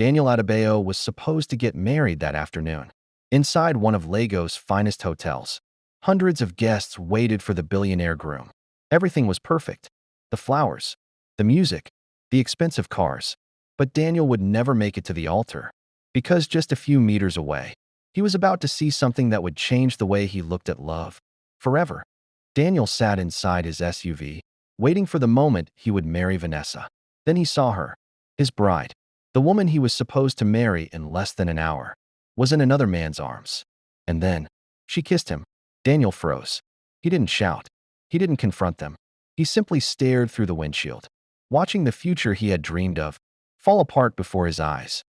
Daniel Adebayo was supposed to get married that afternoon. Inside one of Lagos' finest hotels, hundreds of guests waited for the billionaire groom. Everything was perfect. The flowers, the music, the expensive cars. But Daniel would never make it to the altar, because just a few meters away, he was about to see something that would change the way he looked at love. Forever. Daniel sat inside his SUV, waiting for the moment he would marry Vanessa. Then he saw her, his bride. The woman he was supposed to marry in less than an hour was in another man's arms. And then, she kissed him. Daniel froze. He didn't shout. He didn't confront them. He simply stared through the windshield, watching the future he had dreamed of fall apart before his eyes.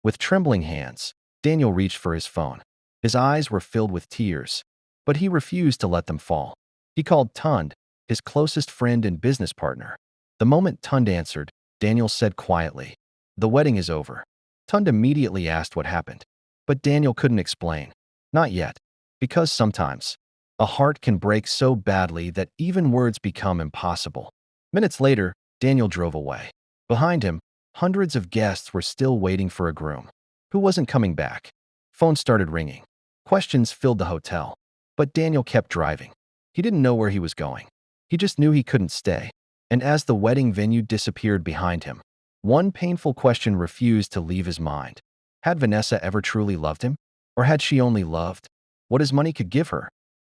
With trembling hands, Daniel reached for his phone. His eyes were filled with tears, but he refused to let them fall. He called Tund, his closest friend and business partner. The moment Tund answered, Daniel said quietly, "The wedding is over." Tund immediately asked what happened, but Daniel couldn't explain. Not yet, because sometimes a heart can break so badly that even words become impossible. Minutes later, Daniel drove away. Behind him, hundreds of guests were still waiting for a groom who wasn't coming back. Phones started ringing. Questions filled the hotel, but Daniel kept driving. He didn't know where he was going. He just knew he couldn't stay. And as the wedding venue disappeared behind him, one painful question refused to leave his mind. Had Vanessa ever truly loved him? Or had she only loved what his money could give her?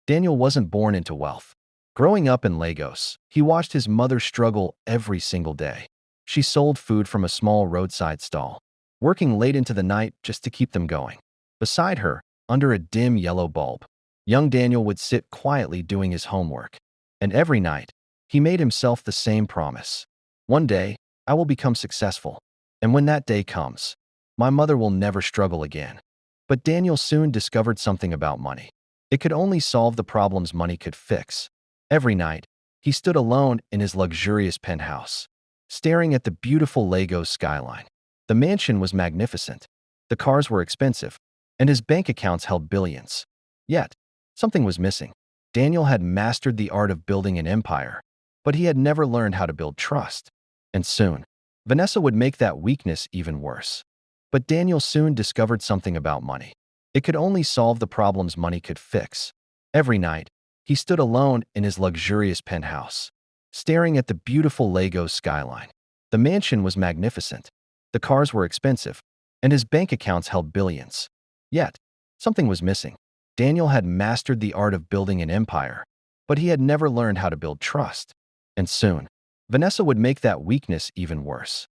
Daniel wasn't born into wealth. Growing up in Lagos, he watched his mother struggle every single day. She sold food from a small roadside stall, working late into the night just to keep them going. Beside her, under a dim yellow bulb, young Daniel would sit quietly doing his homework. And every night, he made himself the same promise. One day, I will become successful. And when that day comes, my mother will never struggle again. But Daniel soon discovered something about money. It could only solve the problems money could fix. Every night, he stood alone in his luxurious penthouse, staring at the beautiful Lagos skyline. The mansion was magnificent, the cars were expensive, and his bank accounts held billions. Yet, something was missing. Daniel had mastered the art of building an empire, but he had never learned how to build trust. And soon, Vanessa would make that weakness even worse. But Daniel soon discovered something about money. It could only solve the problems money could fix. Every night, he stood alone in his luxurious penthouse, staring at the beautiful Lagos skyline. The mansion was magnificent, the cars were expensive, and his bank accounts held billions. Yet, something was missing. Daniel had mastered the art of building an empire, but he had never learned how to build trust. And soon, Vanessa would make that weakness even worse.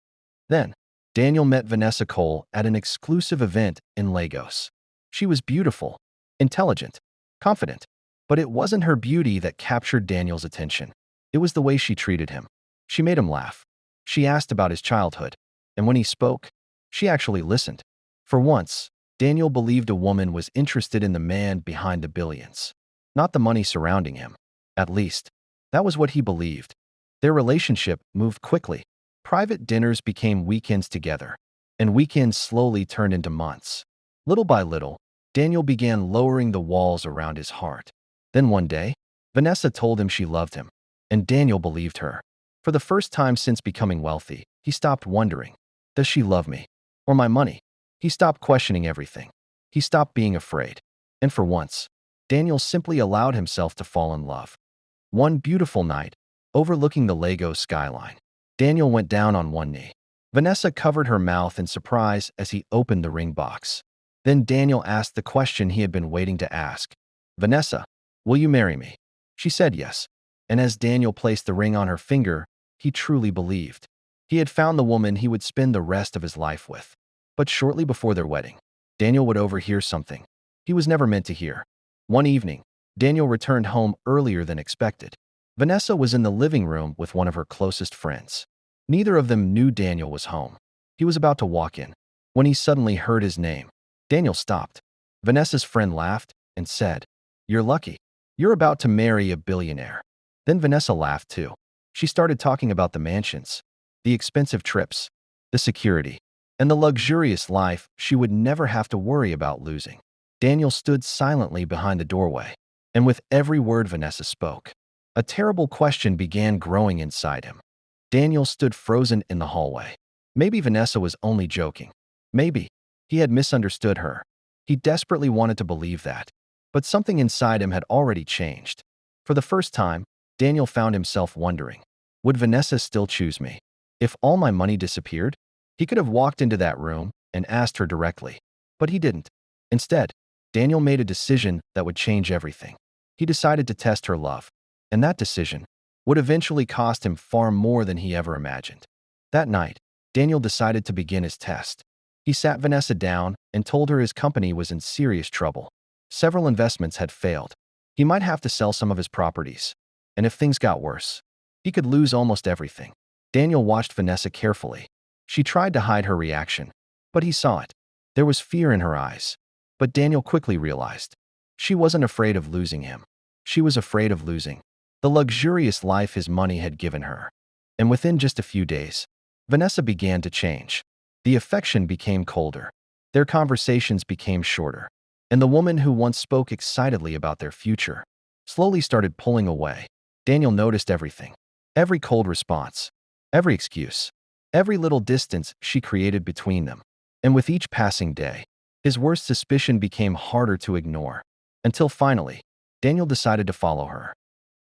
Then, Daniel met Vanessa Cole at an exclusive event in Lagos. She was beautiful, intelligent, confident, but it wasn't her beauty that captured Daniel's attention. It was the way she treated him. She made him laugh. She asked about his childhood, and when he spoke, she actually listened. For once, Daniel believed a woman was interested in the man behind the billions, not the money surrounding him. At least, that was what he believed. Their relationship moved quickly. Private dinners became weekends together, and weekends slowly turned into months. Little by little, Daniel began lowering the walls around his heart. Then one day, Vanessa told him she loved him, and Daniel believed her. For the first time since becoming wealthy, he stopped wondering, does she love me? Or my money? He stopped questioning everything. He stopped being afraid. And for once, Daniel simply allowed himself to fall in love. One beautiful night, overlooking the Lagos skyline, Daniel went down on one knee. Vanessa covered her mouth in surprise as he opened the ring box. Then Daniel asked the question he had been waiting to ask. "Vanessa, will you marry me?" She said yes. And as Daniel placed the ring on her finger, he truly believed. He had found the woman he would spend the rest of his life with. But shortly before their wedding, Daniel would overhear something he was never meant to hear. One evening, Daniel returned home earlier than expected. Vanessa was in the living room with one of her closest friends. Neither of them knew Daniel was home. He was about to walk in when he suddenly heard his name. Daniel stopped. Vanessa's friend laughed and said, "You're lucky. You're about to marry a billionaire." Then Vanessa laughed too. She started talking about the mansions, the expensive trips, the security, and the luxurious life she would never have to worry about losing. Daniel stood silently behind the doorway, and with every word Vanessa spoke, a terrible question began growing inside him. Daniel stood frozen in the hallway. Maybe Vanessa was only joking. Maybe he had misunderstood her. He desperately wanted to believe that. But something inside him had already changed. For the first time, Daniel found himself wondering, would Vanessa still choose me? If all my money disappeared? He could have walked into that room and asked her directly. But he didn't. Instead, Daniel made a decision that would change everything. He decided to test her love. And that decision would eventually cost him far more than he ever imagined. That night, Daniel decided to begin his test. He sat Vanessa down and told her his company was in serious trouble. Several investments had failed. He might have to sell some of his properties. And if things got worse, he could lose almost everything. Daniel watched Vanessa carefully. She tried to hide her reaction, but he saw it. There was fear in her eyes. But Daniel quickly realized she wasn't afraid of losing him. She was afraid of losing the luxurious life his money had given her. And within just a few days, Vanessa began to change. The affection became colder. Their conversations became shorter. And the woman who once spoke excitedly about their future slowly started pulling away. Daniel noticed everything. Every cold response, every excuse, every little distance she created between them. And with each passing day, his worst suspicion became harder to ignore. Until finally, Daniel decided to follow her.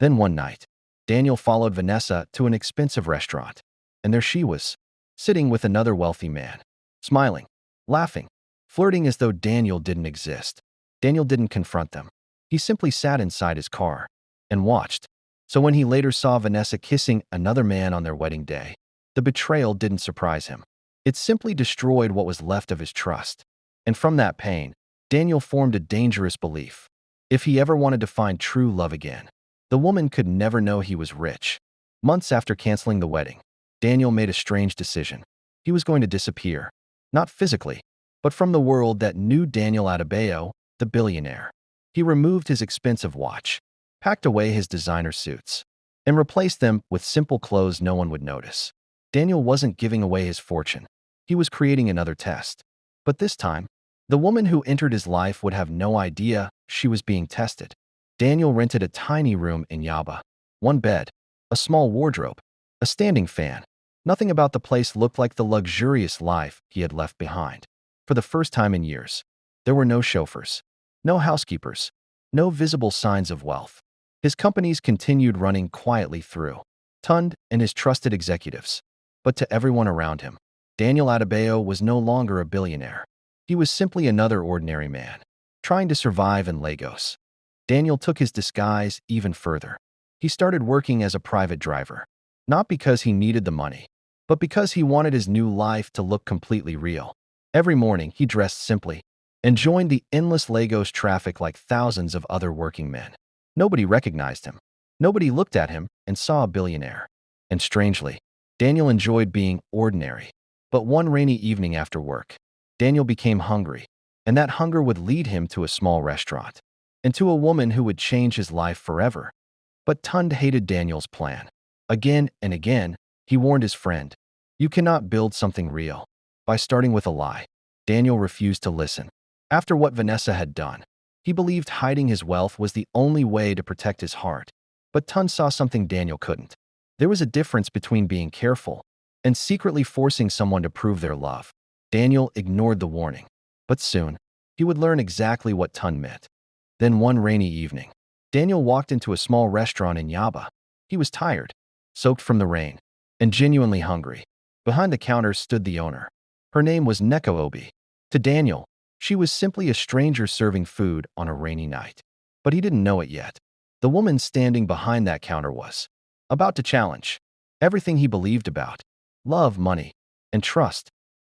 Then one night, Daniel followed Vanessa to an expensive restaurant. And there she was, sitting with another wealthy man, smiling, laughing, flirting as though Daniel didn't exist. Daniel didn't confront them. He simply sat inside his car and watched. So when he later saw Vanessa kissing another man on their wedding day, the betrayal didn't surprise him. It simply destroyed what was left of his trust. And from that pain, Daniel formed a dangerous belief. If he ever wanted to find true love again, the woman could never know he was rich. Months after canceling the wedding, Daniel made a strange decision. He was going to disappear. Not physically, but from the world that knew Daniel Adebayo, the billionaire. He removed his expensive watch, packed away his designer suits, and replaced them with simple clothes no one would notice. Daniel wasn't giving away his fortune. He was creating another test. But this time, the woman who entered his life would have no idea she was being tested. Daniel rented a tiny room in Yaba. One bed, a small wardrobe, a standing fan. Nothing about the place looked like the luxurious life he had left behind. For the first time in years, there were no chauffeurs, no housekeepers, no visible signs of wealth. His companies continued running quietly through Tund and his trusted executives. But to everyone around him, Daniel Adebayo was no longer a billionaire. He was simply another ordinary man, trying to survive in Lagos. Daniel took his disguise even further. He started working as a private driver, not because he needed the money, but because he wanted his new life to look completely real. Every morning, he dressed simply and joined the endless Lagos traffic like thousands of other working men. Nobody recognized him. Nobody looked at him and saw a billionaire. And strangely, Daniel enjoyed being ordinary. But one rainy evening after work, Daniel became hungry, and that hunger would lead him to a small restaurant, and to a woman who would change his life forever. But Tund hated Daniel's plan. Again and again, he warned his friend, "You cannot build something real by starting with a lie." Daniel refused to listen. After what Vanessa had done, he believed hiding his wealth was the only way to protect his heart. But Tund saw something Daniel couldn't. There was a difference between being careful and secretly forcing someone to prove their love. Daniel ignored the warning. But soon, he would learn exactly what Tund meant. Then one rainy evening, Daniel walked into a small restaurant in Yaba. He was tired, soaked from the rain, and genuinely hungry. Behind the counter stood the owner. Her name was Nneka. To Daniel, she was simply a stranger serving food on a rainy night. But he didn't know it yet. The woman standing behind that counter was about to challenge everything he believed about love, money, and trust.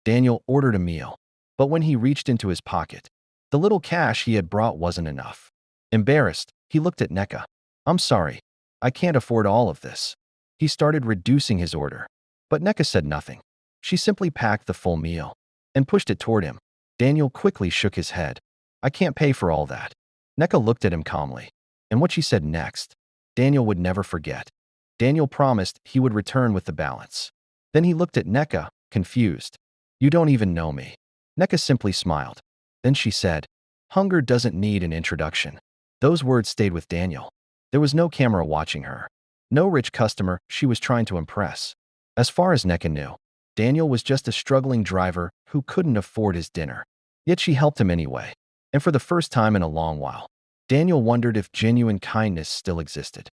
Daniel ordered a meal, but when he reached into his pocket, the little cash he had brought wasn't enough. Embarrassed, he looked at Nneka. "I'm sorry, I can't afford all of this." He started reducing his order, but Nneka said nothing. She simply packed the full meal and pushed it toward him. Daniel quickly shook his head. "I can't pay for all that." Nneka looked at him calmly, and what she said next, Daniel would never forget. Daniel promised he would return with the balance. Then he looked at Nneka, confused. "You don't even know me." Nneka simply smiled. Then she said, "Hunger doesn't need an introduction." Those words stayed with Daniel. There was no camera watching her, no rich customer she was trying to impress. As far as Nneka knew, Daniel was just a struggling driver who couldn't afford his dinner. Yet she helped him anyway. And for the first time in a long while, Daniel wondered if genuine kindness still existed.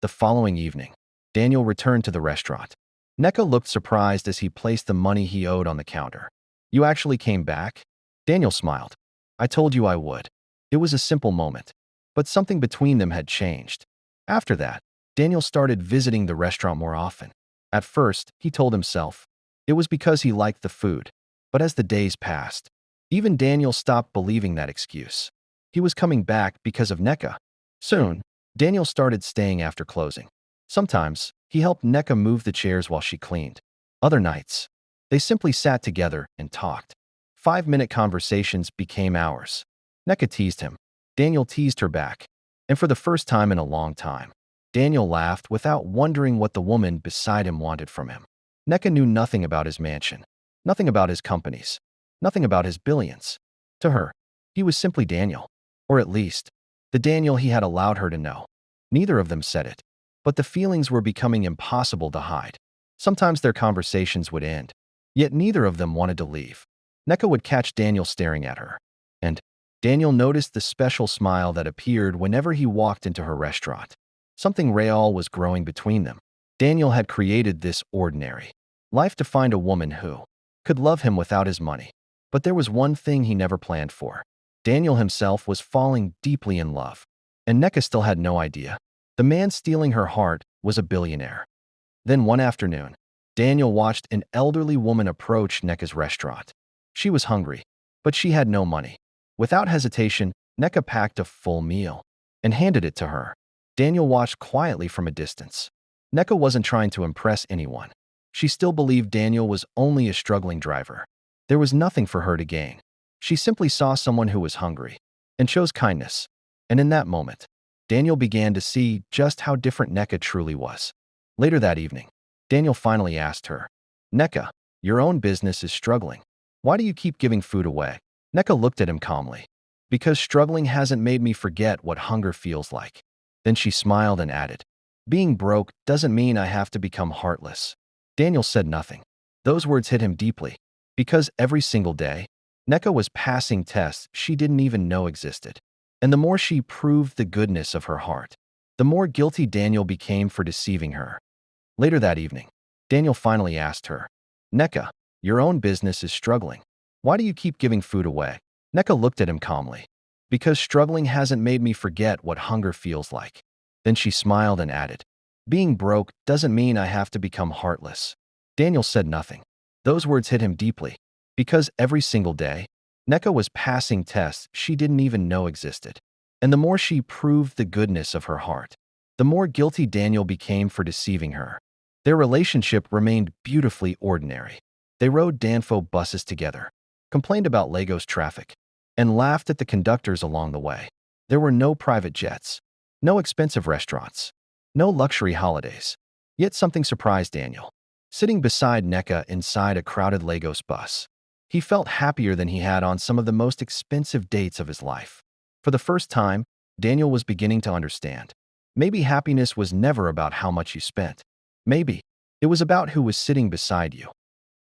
The following evening, Daniel returned to the restaurant. Nneka looked surprised as he placed the money he owed on the counter. "You actually came back?" Daniel smiled. "I told you I would." It was a simple moment, but something between them had changed. After that, Daniel started visiting the restaurant more often. At first, he told himself, it was because he liked the food. But as the days passed, even Daniel stopped believing that excuse. He was coming back because of Nneka. Soon, Daniel started staying after closing. Sometimes, he helped Nneka move the chairs while she cleaned. Other nights, they simply sat together and talked. 5-minute conversations became hours. Nneka teased him. Daniel teased her back. And for the first time in a long time, Daniel laughed without wondering what the woman beside him wanted from him. Nneka knew nothing about his mansion, nothing about his companies, nothing about his billions. To her, he was simply Daniel. Or at least, the Daniel he had allowed her to know. Neither of them said it, but the feelings were becoming impossible to hide. Sometimes their conversations would end, yet neither of them wanted to leave. Nneka would catch Daniel staring at her, and Daniel noticed the special smile that appeared whenever he walked into her restaurant. Something real was growing between them. Daniel had created this ordinary life to find a woman who could love him without his money. But there was one thing he never planned for. Daniel himself was falling deeply in love, and Nneka still had no idea. The man stealing her heart was a billionaire. Then one afternoon, Daniel watched an elderly woman approach Nneka's restaurant. She was hungry, but she had no money. Without hesitation, Nneka packed a full meal and handed it to her. Daniel watched quietly from a distance. Nneka wasn't trying to impress anyone. She still believed Daniel was only a struggling driver. There was nothing for her to gain. She simply saw someone who was hungry and chose kindness. And in that moment, Daniel began to see just how different Nneka truly was. Later that evening, Daniel finally asked her, "Nneka, your own business is struggling. Why do you keep giving food away?" Nneka looked at him calmly. "Because struggling hasn't made me forget what hunger feels like." Then she smiled and added, "Being broke doesn't mean I have to become heartless." Daniel said nothing. Those words hit him deeply, because every single day, Nneka was passing tests she didn't even know existed. And the more she proved the goodness of her heart, the more guilty Daniel became for deceiving her. Later that evening, Daniel finally asked her, "Nneka, your own business is struggling. Why do you keep giving food away?" Nneka looked at him calmly. "Because struggling hasn't made me forget what hunger feels like." Then she smiled and added, "Being broke doesn't mean I have to become heartless." Daniel said nothing. Those words hit him deeply, because every single day, Nneka was passing tests she didn't even know existed. And the more she proved the goodness of her heart, the more guilty Daniel became for deceiving her. Their relationship remained beautifully ordinary. They rode Danfo buses together, complained about Lagos traffic, and laughed at the conductors along the way. There were no private jets, no expensive restaurants, no luxury holidays. Yet something surprised Daniel. Sitting beside Nneka inside a crowded Lagos bus, he felt happier than he had on some of the most expensive dates of his life. For the first time, Daniel was beginning to understand. Maybe happiness was never about how much you spent. Maybe it was about who was sitting beside you.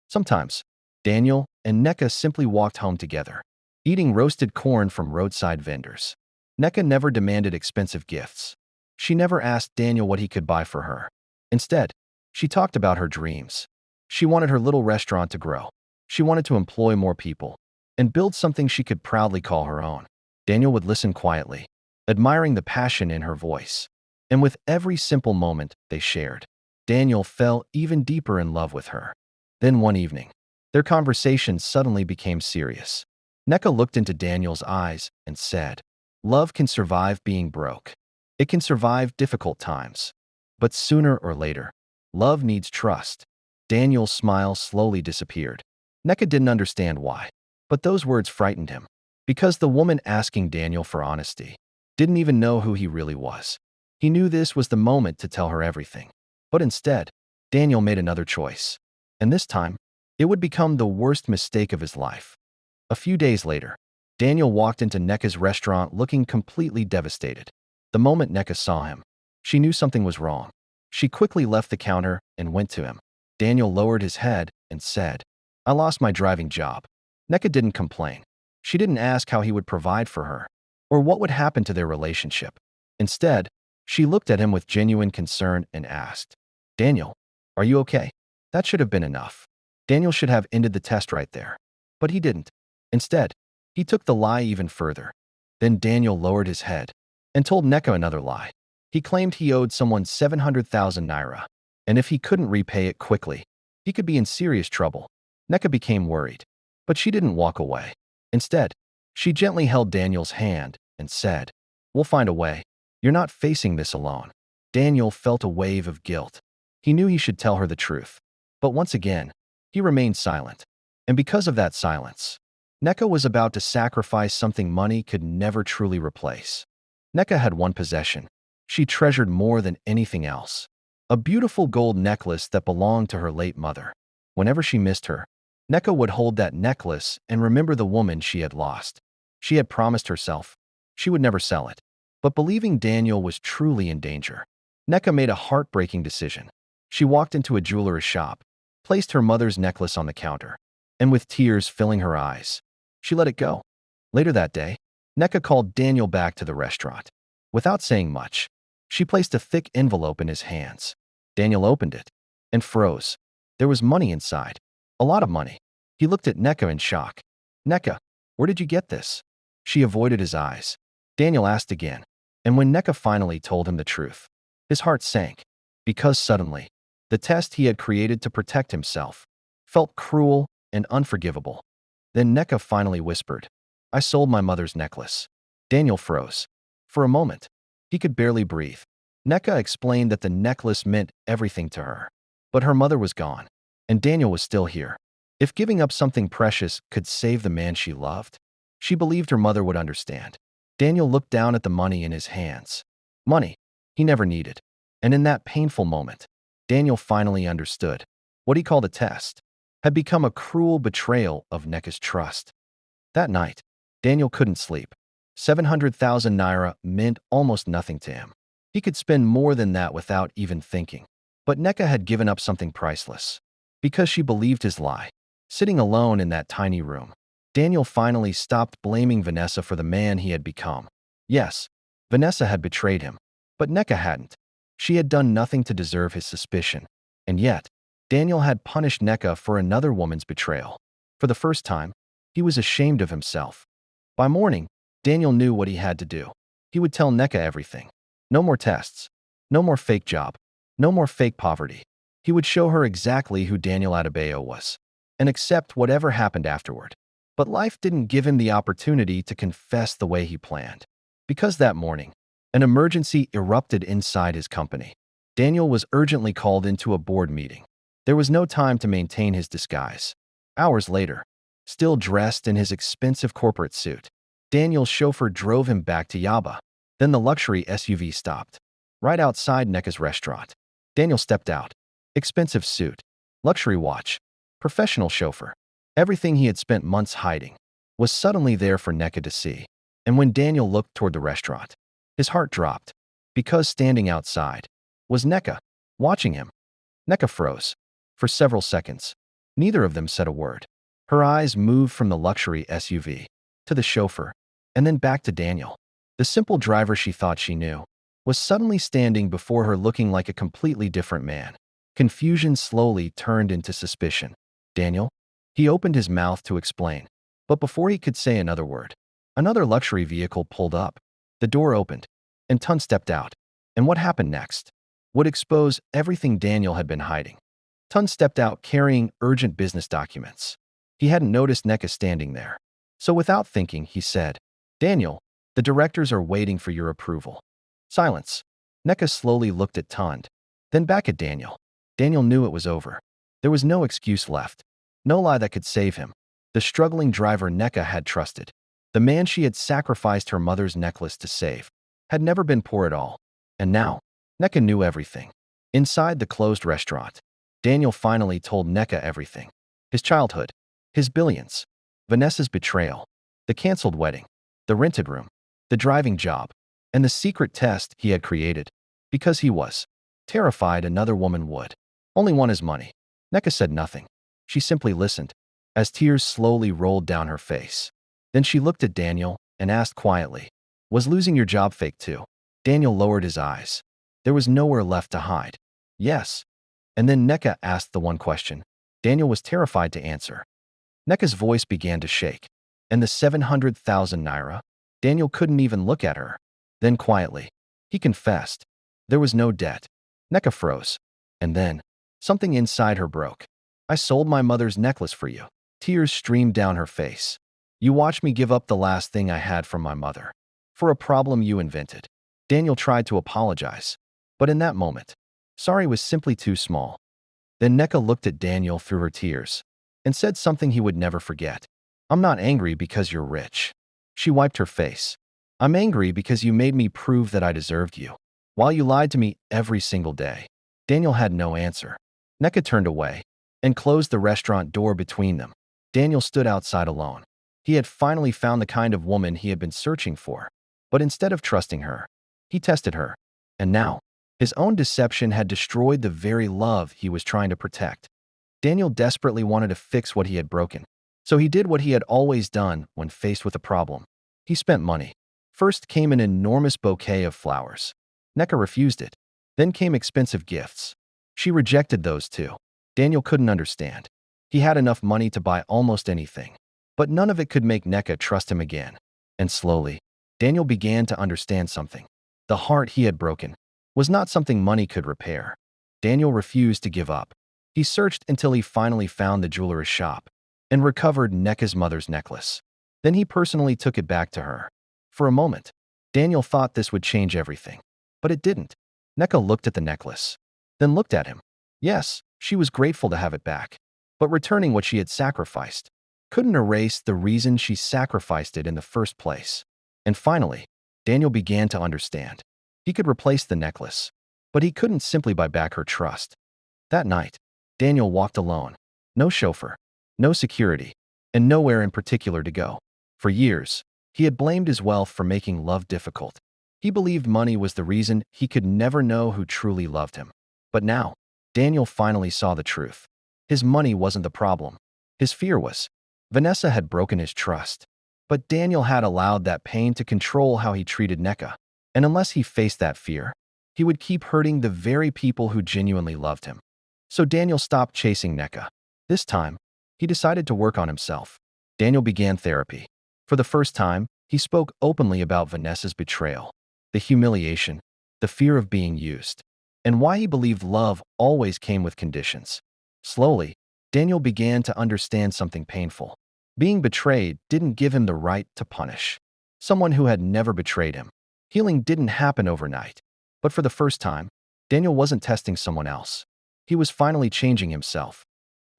Sometimes, Daniel and Nneka simply walked home together, eating roasted corn from roadside vendors. Nneka never demanded expensive gifts. She never asked Daniel what he could buy for her. Instead, she talked about her dreams. She wanted her little restaurant to grow. She wanted to employ more people and build something she could proudly call her own. Daniel would listen quietly, admiring the passion in her voice. And with every simple moment they shared, Daniel fell even deeper in love with her. Then one evening, their conversation suddenly became serious. Nneka looked into Daniel's eyes and said, "Love can survive being broke. It can survive difficult times. But sooner or later, love needs trust." Daniel's smile slowly disappeared. Nneka didn't understand why, but those words frightened him, because the woman asking Daniel for honesty didn't even know who he really was. He knew this was the moment to tell her everything. But instead, Daniel made another choice. And this time, it would become the worst mistake of his life. A few days later, Daniel walked into Nneka's restaurant looking completely devastated. The moment Nneka saw him, she knew something was wrong. She quickly left the counter and went to him. Daniel lowered his head and said, "I lost my driving job." Nneka didn't complain. She didn't ask how he would provide for her or what would happen to their relationship. Instead, she looked at him with genuine concern and asked, "Daniel, are you okay?" That should have been enough. Daniel should have ended the test right there. But he didn't. Instead, he took the lie even further. Then Daniel lowered his head and told Nneka another lie. He claimed he owed someone 700,000 naira, and if he couldn't repay it quickly, he could be in serious trouble. Nneka became worried, but she didn't walk away. Instead, she gently held Daniel's hand and said, "We'll find a way. You're not facing this alone." Daniel felt a wave of guilt. He knew he should tell her the truth. But once again, he remained silent. And because of that silence, Nneka was about to sacrifice something money could never truly replace. Nneka had one possession she treasured more than anything else: a beautiful gold necklace that belonged to her late mother. Whenever she missed her, Nneka would hold that necklace and remember the woman she had lost. She had promised herself she would never sell it. But believing Daniel was truly in danger, Nneka made a heartbreaking decision. She walked into a jeweler's shop, placed her mother's necklace on the counter, and with tears filling her eyes, she let it go. Later that day, Nneka called Daniel back to the restaurant. Without saying much, she placed a thick envelope in his hands. Daniel opened it and froze. There was money inside. A lot of money. He looked at Nneka in shock. "Nneka, where did you get this?" She avoided his eyes. Daniel asked again, and when Nneka finally told him the truth, his heart sank, because suddenly, the test he had created to protect himself felt cruel and unforgivable. Then Nneka finally whispered, "I sold my mother's necklace." Daniel froze. For a moment, he could barely breathe. Nneka explained that the necklace meant everything to her. But her mother was gone, and Daniel was still here. If giving up something precious could save the man she loved, she believed her mother would understand. Daniel looked down at the money in his hands. Money he never needed. And in that painful moment, Daniel finally understood. What he called a test had become a cruel betrayal of Nneka's trust. That night, Daniel couldn't sleep. 700,000 naira meant almost nothing to him. He could spend more than that without even thinking. But Nneka had given up something priceless. Because she believed his lie. Sitting alone in that tiny room, Daniel finally stopped blaming Vanessa for the man he had become. Yes, Vanessa had betrayed him, but Nneka hadn't. She had done nothing to deserve his suspicion. And yet, Daniel had punished Nneka for another woman's betrayal. For the first time, he was ashamed of himself. By morning, Daniel knew what he had to do. He would tell Nneka everything. No more tests. No more fake job. No more fake poverty. He would show her exactly who Daniel Adebayo was, and accept whatever happened afterward. But life didn't give him the opportunity to confess the way he planned. Because that morning, an emergency erupted inside his company. Daniel was urgently called into a board meeting. There was no time to maintain his disguise. Hours later, still dressed in his expensive corporate suit, Daniel's chauffeur drove him back to Yaba. Then the luxury SUV stopped, right outside Nneka's restaurant. Daniel stepped out. Expensive suit, luxury watch, professional chauffeur. Everything he had spent months hiding was suddenly there for Nneka to see. And when Daniel looked toward the restaurant, his heart dropped, because standing outside was Nneka, watching him. Nneka froze. For several seconds, neither of them said a word. Her eyes moved from the luxury SUV to the chauffeur, and then back to Daniel. The simple driver she thought she knew was suddenly standing before her looking like a completely different man. Confusion slowly turned into suspicion. "Daniel?" He opened his mouth to explain, but before he could say another word, another luxury vehicle pulled up. The door opened, and Tun stepped out. And what happened next would expose everything Daniel had been hiding. Tun stepped out carrying urgent business documents. He hadn't noticed Nneka standing there. So without thinking, he said, "Daniel, the directors are waiting for your approval." Silence. Nneka slowly looked at Tund, then back at Daniel. Daniel knew it was over. There was no excuse left. No lie that could save him. The struggling driver Nneka had trusted, the man she had sacrificed her mother's necklace to save, had never been poor at all. And now, Nneka knew everything. Inside the closed restaurant, Daniel finally told Nneka everything. His childhood, his billions, Vanessa's betrayal, the canceled wedding, the rented room, the driving job, and the secret test he had created. Because he was terrified another woman would only want his money. Nneka said nothing. She simply listened, as tears slowly rolled down her face. Then she looked at Daniel and asked quietly, "Was losing your job fake too?" Daniel lowered his eyes. There was nowhere left to hide. "Yes." And then Nneka asked the one question Daniel was terrified to answer. Nneka's voice began to shake. "And the 700,000 naira?" Daniel couldn't even look at her. Then quietly, he confessed. There was no debt. Nneka froze. And then, something inside her broke. "I sold my mother's necklace for you." Tears streamed down her face. "You watched me give up the last thing I had from my mother. For a problem you invented." Daniel tried to apologize. But in that moment, sorry was simply too small. Then Nneka looked at Daniel through her tears and said something he would never forget. "I'm not angry because you're rich." She wiped her face. "I'm angry because you made me prove that I deserved you, while you lied to me every single day." Daniel had no answer. Nneka turned away and closed the restaurant door between them. Daniel stood outside alone. He had finally found the kind of woman he had been searching for. But instead of trusting her, he tested her. And now, his own deception had destroyed the very love he was trying to protect. Daniel desperately wanted to fix what he had broken. So he did what he had always done when faced with a problem. He spent money. First came an enormous bouquet of flowers. Nneka refused it. Then came expensive gifts. She rejected those too. Daniel couldn't understand. He had enough money to buy almost anything. But none of it could make Nneka trust him again. And slowly, Daniel began to understand something. The heart he had broken was not something money could repair. Daniel refused to give up. He searched until he finally found the jeweler's shop and recovered Nneka's mother's necklace. Then he personally took it back to her. For a moment, Daniel thought this would change everything. But it didn't. Nneka looked at the necklace, then looked at him. Yes, she was grateful to have it back. But returning what she had sacrificed couldn't erase the reason she sacrificed it in the first place. And finally, Daniel began to understand. He could replace the necklace, but he couldn't simply buy back her trust. That night, Daniel walked alone. No chauffeur, no security, and nowhere in particular to go. For years, he had blamed his wealth for making love difficult. He believed money was the reason he could never know who truly loved him. But now, Daniel finally saw the truth. His money wasn't the problem. His fear was. Vanessa had broken his trust. But Daniel had allowed that pain to control how he treated Nneka. And unless he faced that fear, he would keep hurting the very people who genuinely loved him. So Daniel stopped chasing Nneka. This time, he decided to work on himself. Daniel began therapy. For the first time, he spoke openly about Vanessa's betrayal, the humiliation, the fear of being used, and why he believed love always came with conditions. Slowly, Daniel began to understand something painful. Being betrayed didn't give him the right to punish someone who had never betrayed him. Healing didn't happen overnight. But for the first time, Daniel wasn't testing someone else. He was finally changing himself.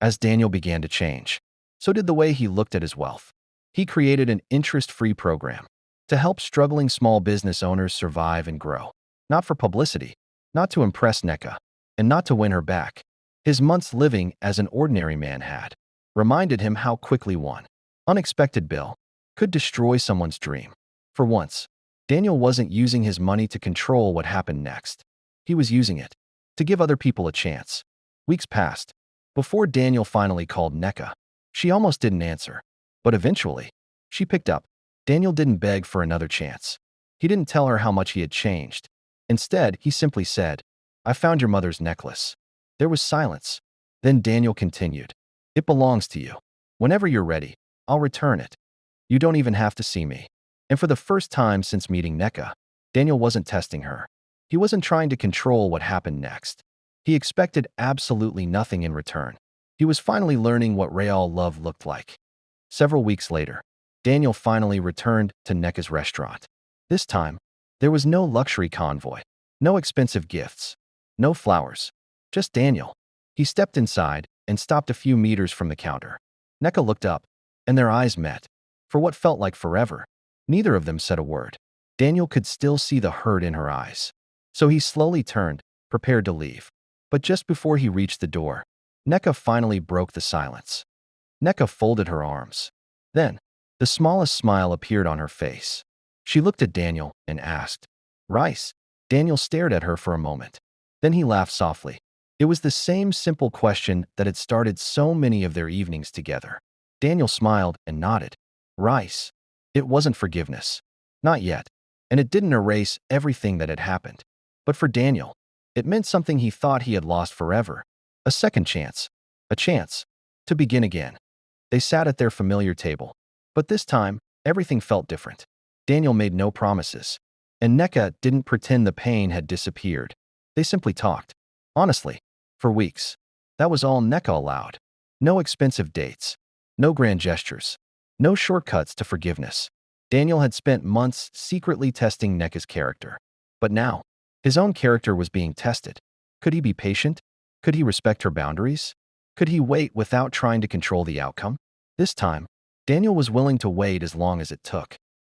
As Daniel began to change, so did the way he looked at his wealth. He created an interest-free program to help struggling small business owners survive and grow. Not for publicity, not to impress Nneka, and not to win her back. His months living as an ordinary man had reminded him how quickly one unexpected bill could destroy someone's dream. For once, Daniel wasn't using his money to control what happened next. He was using it to give other people a chance. Weeks passed before Daniel finally called Nneka. She almost didn't answer, but eventually, she picked up. Daniel didn't beg for another chance. He didn't tell her how much he had changed. Instead, he simply said, "I found your mother's necklace." There was silence. Then Daniel continued, "It belongs to you. Whenever you're ready, I'll return it. You don't even have to see me." And for the first time since meeting Nneka, Daniel wasn't testing her. He wasn't trying to control what happened next. He expected absolutely nothing in return. He was finally learning what real love looked like. Several weeks later, Daniel finally returned to Nneka's restaurant. This time, there was no luxury convoy, no expensive gifts, no flowers, just Daniel. He stepped inside and stopped a few meters from the counter. Nneka looked up, and their eyes met. For what felt like forever, neither of them said a word. Daniel could still see the hurt in her eyes. So he slowly turned, prepared to leave. But just before he reached the door, Nneka finally broke the silence. Nneka folded her arms. Then, the smallest smile appeared on her face. She looked at Daniel and asked, "Rice?" Daniel stared at her for a moment. Then he laughed softly. It was the same simple question that had started so many of their evenings together. Daniel smiled and nodded. Rice. It wasn't forgiveness. Not yet. And it didn't erase everything that had happened. But for Daniel, it meant something he thought he had lost forever. A second chance. A chance to begin again. They sat at their familiar table. But this time, everything felt different. Daniel made no promises. And Nneka didn't pretend the pain had disappeared. They simply talked. Honestly. For weeks. That was all Nneka allowed. No expensive dates. No grand gestures. No shortcuts to forgiveness. Daniel had spent months secretly testing Nneka's character. But now, his own character was being tested. Could he be patient? Could he respect her boundaries? Could he wait without trying to control the outcome? This time, Daniel was willing to wait as long as it took.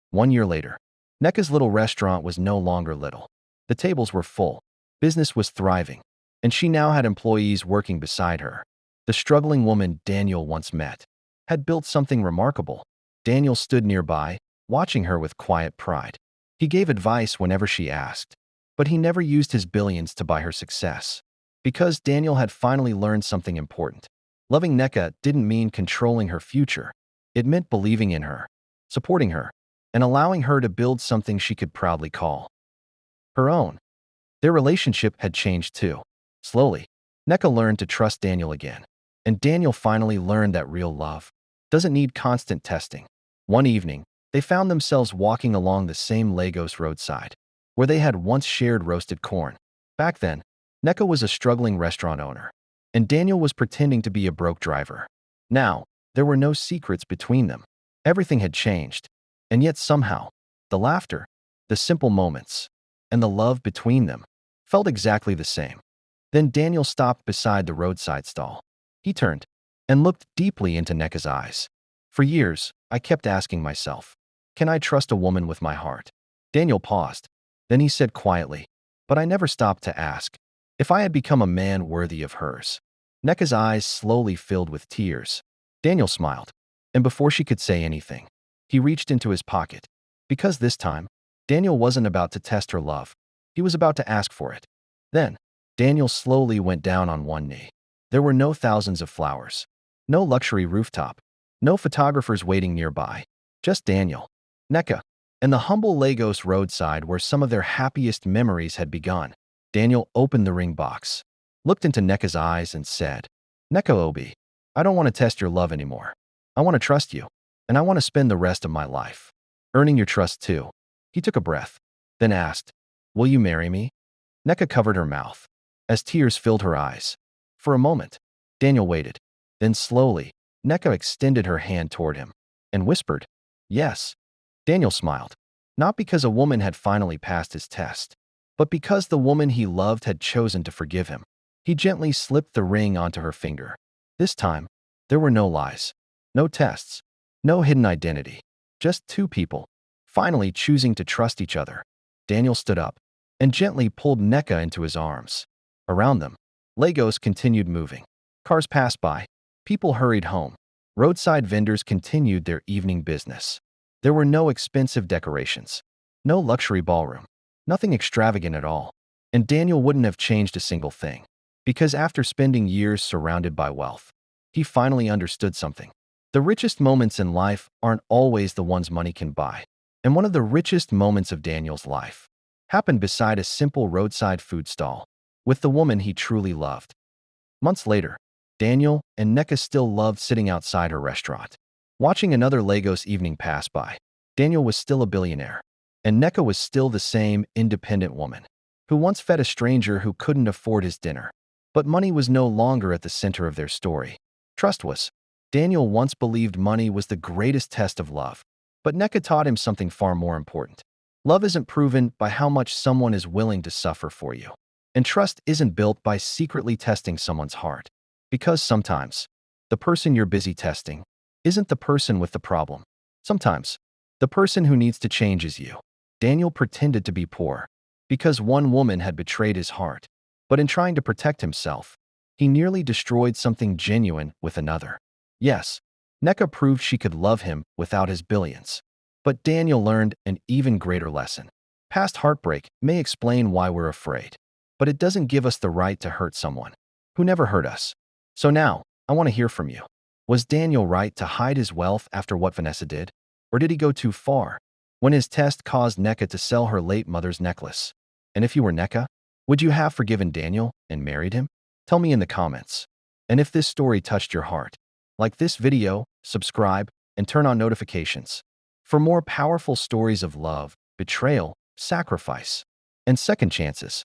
1 year later, Nneka's little restaurant was no longer little. The tables were full. Business was thriving. And she now had employees working beside her. The struggling woman Daniel once met had built something remarkable. Daniel stood nearby, watching her with quiet pride. He gave advice whenever she asked, but he never used his billions to buy her success. Because Daniel had finally learned something important. Loving Nneka didn't mean controlling her future. It meant believing in her, supporting her, and allowing her to build something she could proudly call her own. Their relationship had changed too. Slowly, Nneka learned to trust Daniel again. And Daniel finally learned that real love doesn't need constant testing. One evening, they found themselves walking along the same Lagos roadside, where they had once shared roasted corn. Back then, Nneka was a struggling restaurant owner, and Daniel was pretending to be a broke driver. Now, there were no secrets between them. Everything had changed. And yet somehow, the laughter, the simple moments, and the love between them felt exactly the same. Then Daniel stopped beside the roadside stall. He turned and looked deeply into Nneka's eyes. For years, I kept asking myself, can I trust a woman with my heart? Daniel paused. Then he said quietly, but I never stopped to ask if I had become a man worthy of hers. Nneka's eyes slowly filled with tears. Daniel smiled, and before she could say anything, he reached into his pocket. Because this time, Daniel wasn't about to test her love. He was about to ask for it. Then, Daniel slowly went down on one knee. There were no thousands of flowers, no luxury rooftop, no photographers waiting nearby, just Daniel, Nneka, and the humble Lagos roadside where some of their happiest memories had begun. Daniel opened the ring box, looked into Nneka's eyes and said, Nneka Obi, I don't want to test your love anymore. I want to trust you, and I want to spend the rest of my life earning your trust too. He took a breath, then asked, will you marry me? Nneka covered her mouth as tears filled her eyes. For a moment, Daniel waited. Then slowly, Nneka extended her hand toward him and whispered, yes. Daniel smiled, not because a woman had finally passed his test, but because the woman he loved had chosen to forgive him. He gently slipped the ring onto her finger. This time, there were no lies, no tests, no hidden identity, just two people, finally choosing to trust each other. Daniel stood up and gently pulled Nneka into his arms. Around them, Lagos continued moving. Cars passed by. People hurried home. Roadside vendors continued their evening business. There were no expensive decorations, no luxury ballroom, nothing extravagant at all. And Daniel wouldn't have changed a single thing, because after spending years surrounded by wealth, he finally understood something. The richest moments in life aren't always the ones money can buy. And one of the richest moments of Daniel's life happened beside a simple roadside food stall with the woman he truly loved. Months later, Daniel and Nneka still loved sitting outside her restaurant, watching another Lagos evening pass by. Daniel was still a billionaire, and Nneka was still the same independent woman who once fed a stranger who couldn't afford his dinner. But money was no longer at the center of their story. Trust was. Daniel once believed money was the greatest test of love, but Nneka taught him something far more important. Love isn't proven by how much someone is willing to suffer for you. And trust isn't built by secretly testing someone's heart. Because sometimes, the person you're busy testing isn't the person with the problem. Sometimes, the person who needs to change is you. Daniel pretended to be poor because one woman had betrayed his heart. But in trying to protect himself, he nearly destroyed something genuine with another. Yes, Nneka proved she could love him without his billions. But Daniel learned an even greater lesson. Past heartbreak may explain why we're afraid, but it doesn't give us the right to hurt someone. who never hurt us. So now, I want to hear from you. Was Daniel right to hide his wealth after what Vanessa did? Or did he go too far when his test caused Nneka to sell her late mother's necklace? And if you were Nneka, would you have forgiven Daniel and married him? Tell me in the comments. And if this story touched your heart, like this video, subscribe, and turn on notifications for more powerful stories of love, betrayal, sacrifice, and second chances.